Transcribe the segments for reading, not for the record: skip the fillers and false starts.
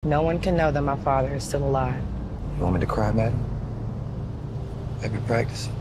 No one can know that my father is still alive. You want me to cry, madam? I've been practicing.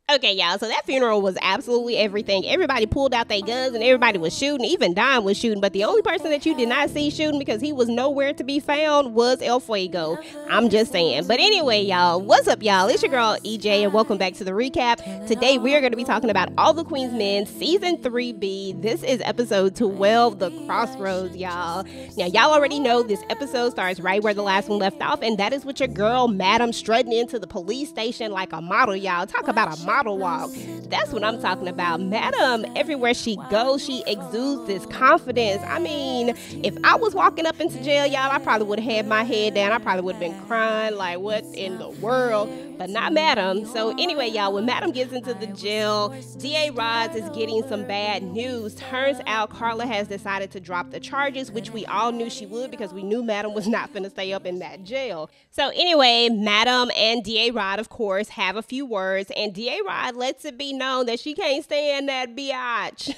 Okay, y'all, so that funeral was absolutely everything. Everybody pulled out their guns and everybody was shooting. Even Don was shooting, but the only person that you did not see shooting because he was nowhere to be found was El Fuego. I'm just saying. But anyway, y'all, what's up, y'all? It's your girl, EJ, and welcome back to the recap. Today, we are going to be talking about All the Queen's Men, Season 3B. This is episode 12, The Crossroads, y'all. Now, y'all already know this episode starts right where the last one left off, and that is with your girl, Madam, strutting into the police station like a model, y'all. Talk about a model walk. That's what I'm talking about. Madam, everywhere she goes, she exudes this confidence. I mean, if I was walking up into jail, y'all, I probably would have had my head down. I probably would have been crying like, what in the world? But not Madam. So anyway, y'all, when Madam gets into the jail, DA Rods is getting some bad news. Turns out Carla has decided to drop the charges, which we all knew she would because we knew Madam was not going to stay up in that jail. So anyway, Madam and DA Rod, of course, have a few words, and DA Rod lets it be known that she can't stand that biatch.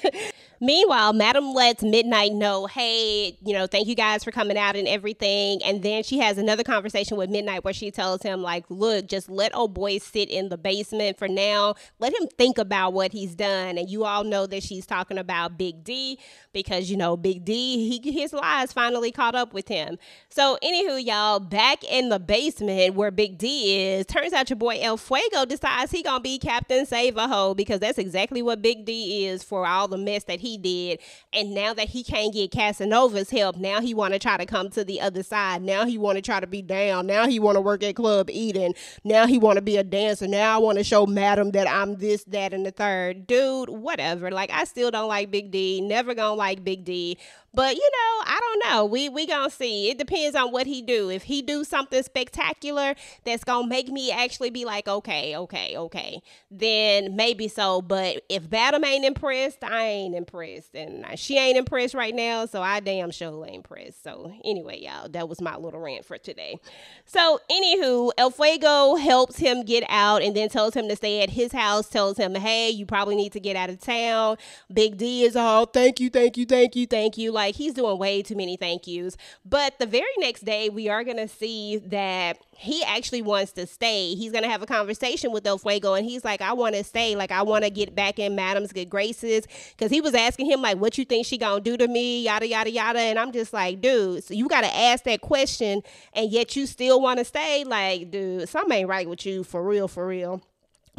Meanwhile, Madam lets Midnight know, hey, thank you guys for coming out and everything. And then she has another conversation with Midnight where she tells him, like, look, just let old boy sit in the basement for now. Let him think about what he's done. And you all know that she's talking about Big D because, Big D, his lies finally caught up with him. So anywho, y'all, back in the basement where Big D is, turns out your boy El Fuego decides he gonna be Captain Save-A-Ho because that's exactly what Big D is for all the mess that he did. And now that he can't get Casanova's help, now he want to try to come to the other side. Now he want to try to be down. Now he want to work at Club Eden. Now he want to be a dancer. Now I want to show Madam that I'm this, that, and the third. Dude, whatever. Like, I still don't like Big D. Never gonna like Big D. But, I don't know. We gonna see. It depends on what he do. If he do something spectacular that's gonna make me actually be like, okay, then maybe so. But if Madam ain't impressed, I ain't impressed. And she ain't impressed right now, so I damn sure ain't impressed. So anyway, y'all, that was my little rant for today. So anywho, El Fuego helps him get out and then tells him to stay at his house, tells him, hey, you probably need to get out of town. Big D is all, thank you. Like, he's doing way too many thank yous. But the very next day, we are going to see that he actually wants to stay. He's going to have a conversation with El Fuego, and he's like, I want to stay. Like, I want to get back in Madam's good graces. Because he was asking him, like, what you think she going to do to me, yada, yada, yada. And I'm just like, dude, so you got to ask that question, and yet you still want to stay? Like, dude, something ain't right with you, for real, for real.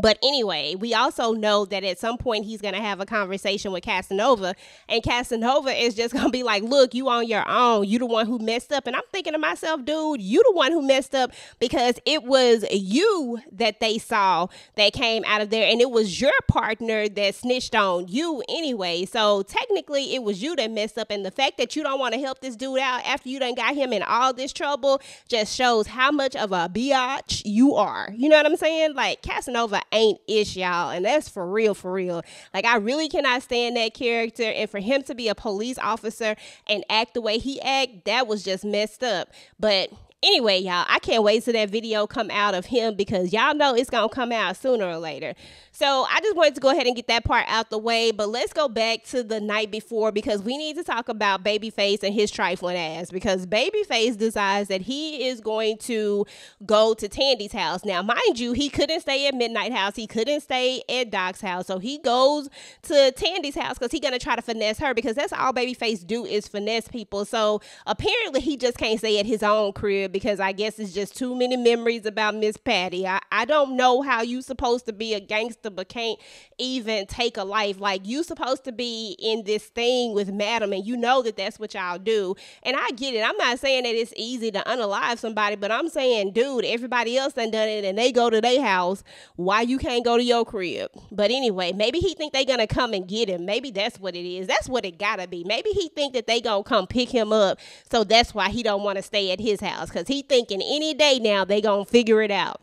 But anyway, we also know that at some point he's going to have a conversation with Casanova, and Casanova is just going to be like, look, you on your own. You the one who messed up. And I'm thinking to myself, dude, you the one who messed up because it was you that they saw that came out of there, and it was your partner that snitched on you anyway. So technically it was you that messed up, and the fact that you don't want to help this dude out after you done got him in all this trouble just shows how much of a biatch you are. You know what I'm saying? Like, Casanova ain't ish, y'all, and that's for real, for real. Like, I really cannot stand that character, and for him to be a police officer and act the way he act, that was just messed up. But anyway, y'all, I can't wait till that video come out of him because y'all know it's gonna come out sooner or later. So I just wanted to go ahead and get that part out the way, but let's go back to the night before because we need to talk about Babyface and his trifling ass, because Babyface decides that he is going to go to Tandy's house. Now, mind you, he couldn't stay at Midnight house. He couldn't stay at Doc's house. So he goes to Tandy's house because he's going to try to finesse her, because that's all Babyface do is finesse people. So apparently he just can't stay at his own crib because I guess it's just too many memories about Miss Patty. I don't know how you supposed to be a gangster but can't even take a life. Like, you supposed to be in this thing with Madam, and you know that that's what y'all do. And I get it. I'm not saying that it's easy to unalive somebody, but I'm saying, dude, everybody else done it and they go to their house. Why you can't go to your crib? But anyway, maybe he think they gonna come and get him. Maybe that's what it is. That's what it gotta be. Maybe he think that they gonna come pick him up, so that's why he don't want to stay at his house, because he thinking any day now they gonna figure it out.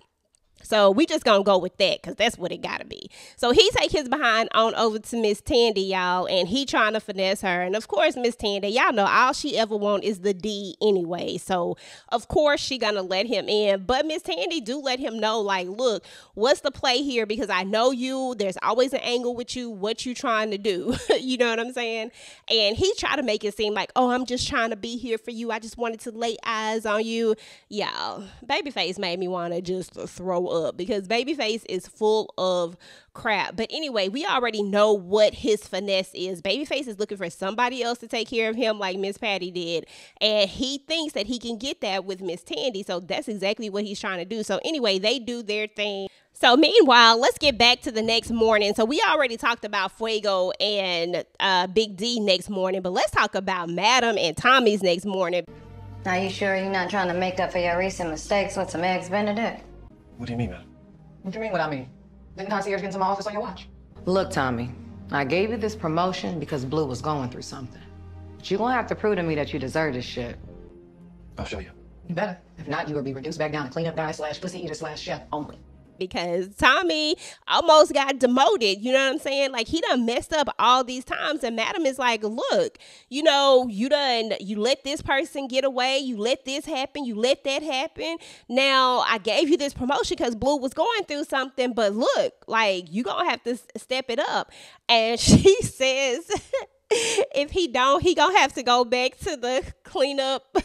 So we just gonna go with that because that's what it gotta be. So he take his behind on over to Miss Tandy, y'all, and he trying to finesse her. And of course, Miss Tandy, y'all know all she ever want is the D anyway. So of course she gonna let him in. But Miss Tandy do let him know, like, look, what's the play here? Because I know you. There's always an angle with you. What you trying to do? You know what I'm saying? And he tried to make it seem like, oh, I'm just trying to be here for you. I just wanted to lay eyes on you. Y'all, Babyface made me want to just throw up because Babyface is full of crap. But anyway, we already know what his finesse is. Babyface is looking for somebody else to take care of him like Miss Patty did. And he thinks that he can get that with Miss Tandy. So that's exactly what he's trying to do. So anyway, they do their thing. So meanwhile, let's get back to the next morning. So we already talked about Fuego and Big D next morning, but let's talk about Madam and Tommy's next morning. Are you sure you're not trying to make up for your recent mistakes with some eggs Benedict? What do you mean, man? What do you mean what I mean? Didn't concierge get into my office on your watch? Look, Tommy, I gave you this promotion because Blue was going through something. But you're gonna have to prove to me that you deserve this shit. I'll show you. You better. If not, you will be reduced back down to cleanup guy / pussy eater / chef only. Because Tommy almost got demoted, you know what I'm saying? Like, he done messed up all these times, and Madam is like, look, you know, you let this person get away, you let this happen, you let that happen. Now, I gave you this promotion because Blue was going through something, but look, like, you gonna have to step it up. And she says, if he don't, he gonna have to go back to the cleanup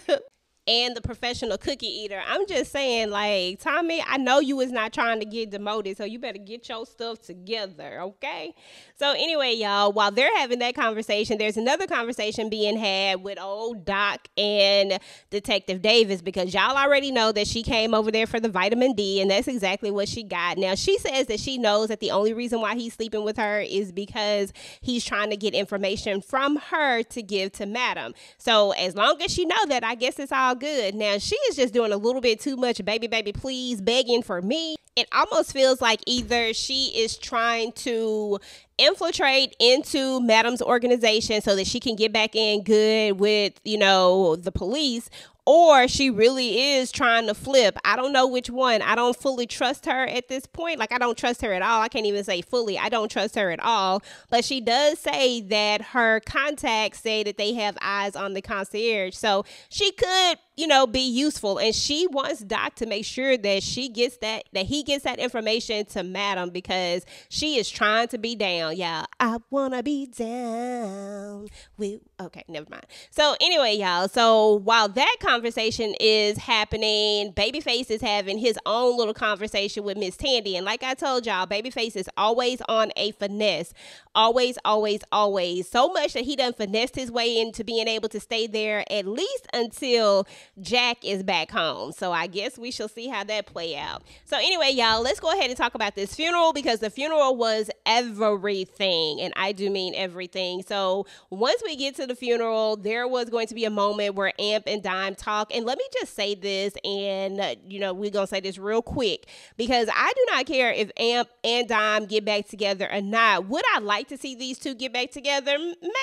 and the professional cookie eater. I'm just saying, like, Tommy, I know you was not trying to get demoted, so you better get your stuff together, okay? So anyway, y'all, while they're having that conversation, there's another conversation being had with old Doc and Detective Davis, because y'all already know that she came over there for the vitamin D, and that's exactly what she got. Now, she says that she knows that the only reason why he's sleeping with her is because he's trying to get information from her to give to Madam. So as long as she know that, I guess it's all good. Now, she is just doing a little bit too much baby please begging for me. It almost feels like either she is trying to infiltrate into Madam's organization so that she can get back in good with, you know, the police, or she really is trying to flip. I don't know which one. I don't fully trust her at this point. Like, I don't trust her at all. I can't even say fully. I don't trust her at all. But she does say that her contacts say that they have eyes on the concierge. So she could, you know, be useful. And she wants Doc to make sure that he gets that information to Madam, because she is trying to be down. Yeah, I want to be down with... Okay, never mind. So anyway, y'all, so while that conversation is happening, Babyface is having his own little conversation with Miss Tandy. And like I told y'all, Babyface is always on a finesse. Always, always, always. So much that he done finessed his way into being able to stay there at least until Jack is back home. So I guess we shall see how that play out. So anyway, y'all, let's go ahead and talk about this funeral, because the funeral was everything. And I do mean everything. So once we get to the funeral, there was going to be a moment where Amp and Dime talk. And let me just say this, and you know, we're gonna say this real quick, because I do not care if Amp and Dime get back together or not. Would I like to see these two get back together?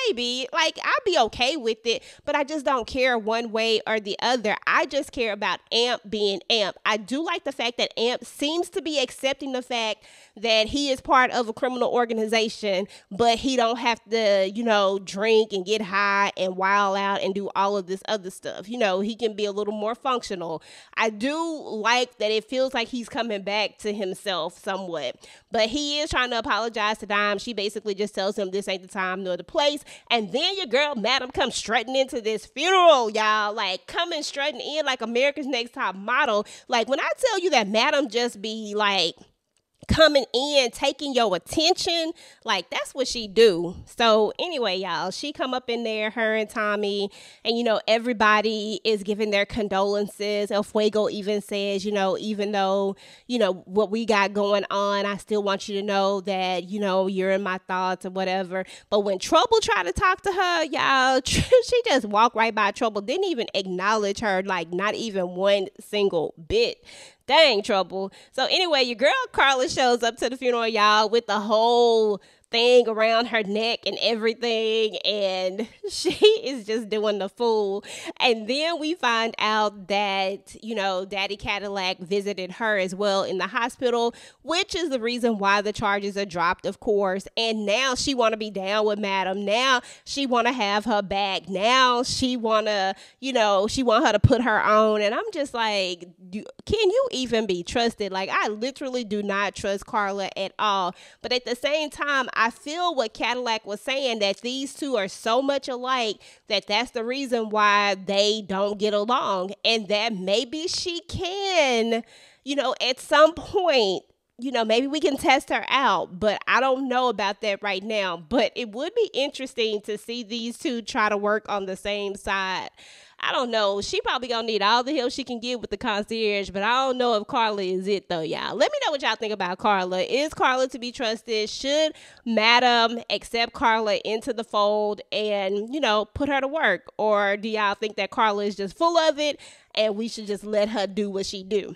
Maybe. Like, I'd be okay with it, but I just don't care one way or the other. I just care about Amp being Amp. I do like the fact that Amp seems to be accepting the fact that he is part of a criminal organization, but he don't have to, you know, drink and get high and wild out and do all of this other stuff. You know, he can be a little more functional. I do like that it feels like he's coming back to himself somewhat, but he is trying to apologize to Dime. She basically just tells him this ain't the time nor the place. And then your girl Madam comes strutting into this funeral, y'all, like coming strutting in like America's Next Top Model. Like, when I tell you that Madam just be like coming in, taking your attention, like, that's what she do. So anyway, y'all, she come up in there, her and Tommy, and, you know, everybody is giving their condolences. El Fuego even says, you know, even though, you know, what we got going on, I still want you to know that, you know, you're in my thoughts or whatever. But when Trouble tried to talk to her, y'all, she just walked right by Trouble, didn't even acknowledge her, like, not even one single bit. Dang, Trouble. So anyway, your girl Carla shows up to the funeral, y'all, with the whole thing around her neck and everything, and she is just doing the fool. And then we find out that, you know, Daddy Cadillac visited her as well in the hospital, which is the reason why the charges are dropped, of course. And now she want to be down with Madam. Now she want to have her back. Now she want to, you know, she want her to put her on. And I'm just like, can you even be trusted? Like, I literally do not trust Carla at all. But at the same time, I feel what Cadillac was saying, that these two are so much alike that that's the reason why they don't get along, and that maybe she can, you know, at some point, you know, maybe we can test her out, but I don't know about that right now. But it would be interesting to see these two try to work on the same side. I don't know. She probably gonna need all the help she can get with the concierge, but I don't know if Carla is it though, y'all. Let me know what y'all think about Carla. Is Carla to be trusted? Should Madam accept Carla into the fold and, you know, put her to work? Or do y'all think that Carla is just full of it and we should just let her do what she do?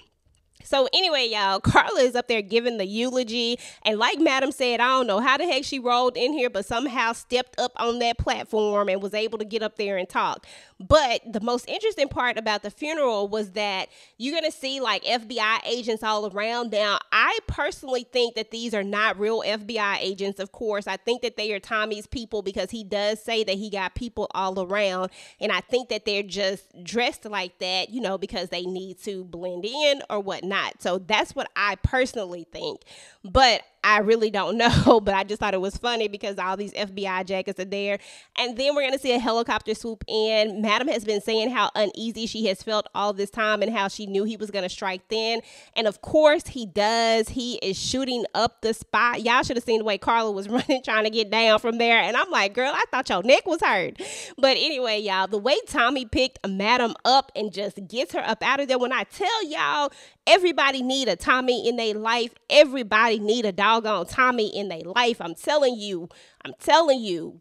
So anyway, y'all, Carla is up there giving the eulogy. And like Madam said, I don't know how the heck she rolled in here, but somehow stepped up on that platform and was able to get up there and talk. But the most interesting part about the funeral was that you're going to see like FBI agents all around. Now, I personally think that these are not real FBI agents, of course. I think that they are Tommy's people because he does say that he got people all around. And I think that they're just dressed like that, you know, because they need to blend in or whatnot. So that's what I personally think. But I really don't know, but I just thought it was funny because all these FBI jackets are there. And then we're going to see a helicopter swoop in. Madam has been saying how uneasy she has felt all this time and how she knew he was going to strike then. And of course he does. He is shooting up the spot. Y'all should have seen the way Carla was running, trying to get down from there. And I'm like, girl, I thought your neck was hurt. But anyway, y'all, the way Tommy picked Madam up and just gets her up out of there. When I tell y'all, everybody need a Tommy in their life. Everybody need a doggone Tommy in their life. I'm telling you,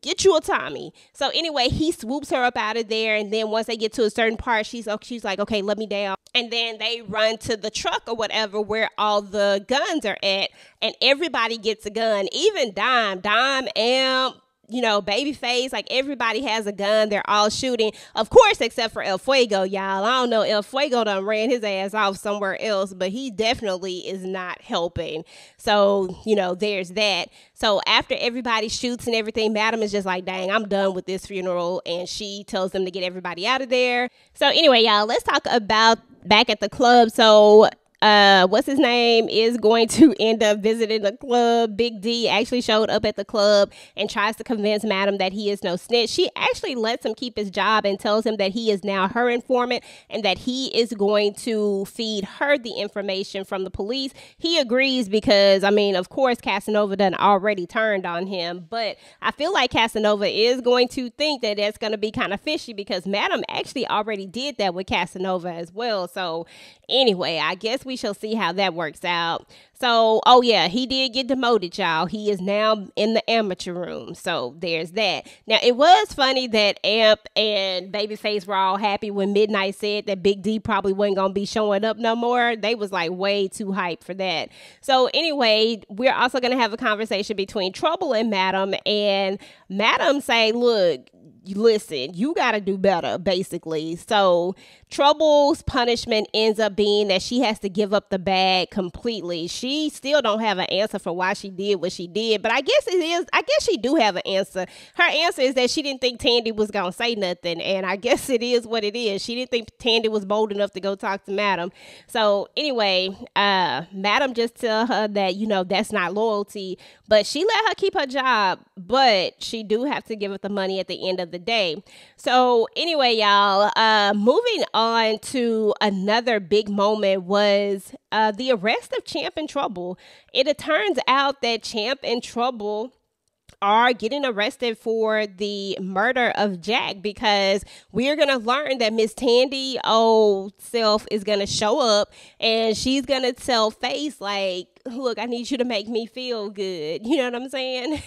get you a Tommy. So anyway, he swoops her up out of there. And then once they get to a certain part, she's like, okay, let me down. And then they run to the truck or whatever where all the guns are at. And everybody gets a gun, even Dime, Amp, you know, Babyface, like everybody has a gun. They're all shooting, of course, except for El Fuego, y'all. I don't know. El Fuego done ran his ass off somewhere else, but he definitely is not helping. So, you know, there's that. So after everybody shoots and everything, Madam is just like, dang, I'm done with this funeral. And she tells them to get everybody out of there. So anyway, y'all, let's talk about back at the club. So what's his name is going to end up visiting the club. Big D actually showed up at the club and tries to convince Madam that he is no snitch. She actually lets him keep his job and tells him that he is now her informant and that he is going to feed her the information from the police. He agrees because, I mean, of course, Casanova done already turned on him, but I feel like Casanova is going to think that that's going to be kind of fishy because Madam actually already did that with Casanova as well. So anyway, I guess we shall see how that works out. So, oh yeah, he did get demoted, y'all. He is now in the amateur room. So there's that. Now, it was funny that Amp and Babyface were all happy when Midnight said that Big D probably wasn't going to be showing up no more. They was like way too hyped for that. So anyway, we're also going to have a conversation between Trouble and Madam. And Madam say, look, listen, you got to do better, basically. So Trouble's punishment ends up being that she has to give up the bag completely. She still don't have an answer for why she did what she did, but I guess she do have an answer. Her answer is that she didn't think Tandy was going to say nothing, and I guess it is what it is. She didn't think Tandy was bold enough to go talk to Madam. So anyway, Madam just tell her that, you know, that's not loyalty, but she let her keep her job, but she do have to give up the money at the end of the day. So anyway, y'all, moving on to another big moment was the arrest of Champ and Trouble. It turns out that Champ and Trouble are getting arrested for the murder of Jack because we're going to learn that Miss Tandy old self is going to show up and she's going to tell Face like, look, I need you to make me feel good. You know what I'm saying?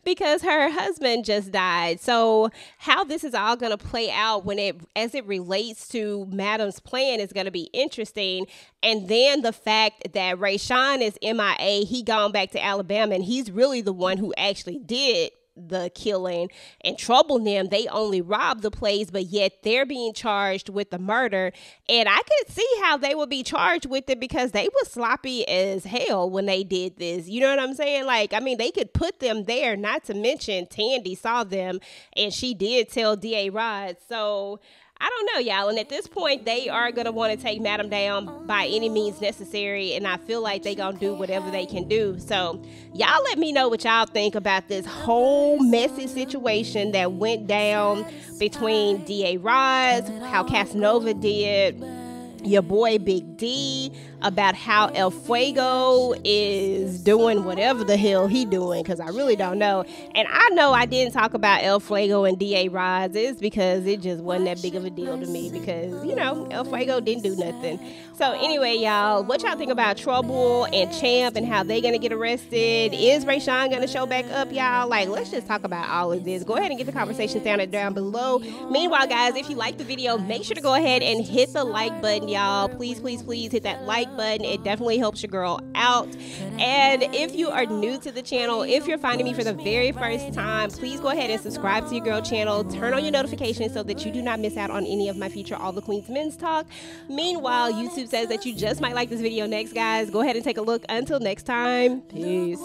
Because her husband just died. So how this is all going to play out as it relates to Madam's plan is going to be interesting. And then the fact that Rayshawn is MIA, he gone back to Alabama, and he's really the one who actually did the killing. And Trouble them, they only robbed the place, but yet they're being charged with the murder. And I could see how they would be charged with it because they were sloppy as hell when they did this. You know what I'm saying? Like, I mean, they could put them there, not to mention Tandy saw them and she did tell D.A. Rod. So I don't know, y'all. And at this point, they are going to want to take Madam down by any means necessary. And I feel like they going to do whatever they can do. So y'all let me know what y'all think about this whole messy situation that went down between D.A. Rods, how Casanova did, your boy Big D, about how El Fuego is doing whatever the hell he doing, because I really don't know. And I know I didn't talk about El Fuego and D.A. Rods is because it just wasn't that big of a deal to me because, you know, El Fuego didn't do nothing. So anyway, y'all, what y'all think about Trouble and Champ and how they gonna get arrested? Is Rayshawn gonna show back up, y'all? Like, let's just talk about all of this. Go ahead and get the conversation down below. Meanwhile, guys, if you like the video, make sure to go ahead and hit the like button, y'all. Please, please, please hit that like button. It definitely helps your girl out. And if you are new to the channel, if you're finding me for the very first time, please go ahead and subscribe to your girl channel. Turn on your notifications so that you do not miss out on any of my future All the Queens Men's Talk. Meanwhile, YouTube says that you just might like this video next, guys. Go ahead and take a look. Until next time, peace.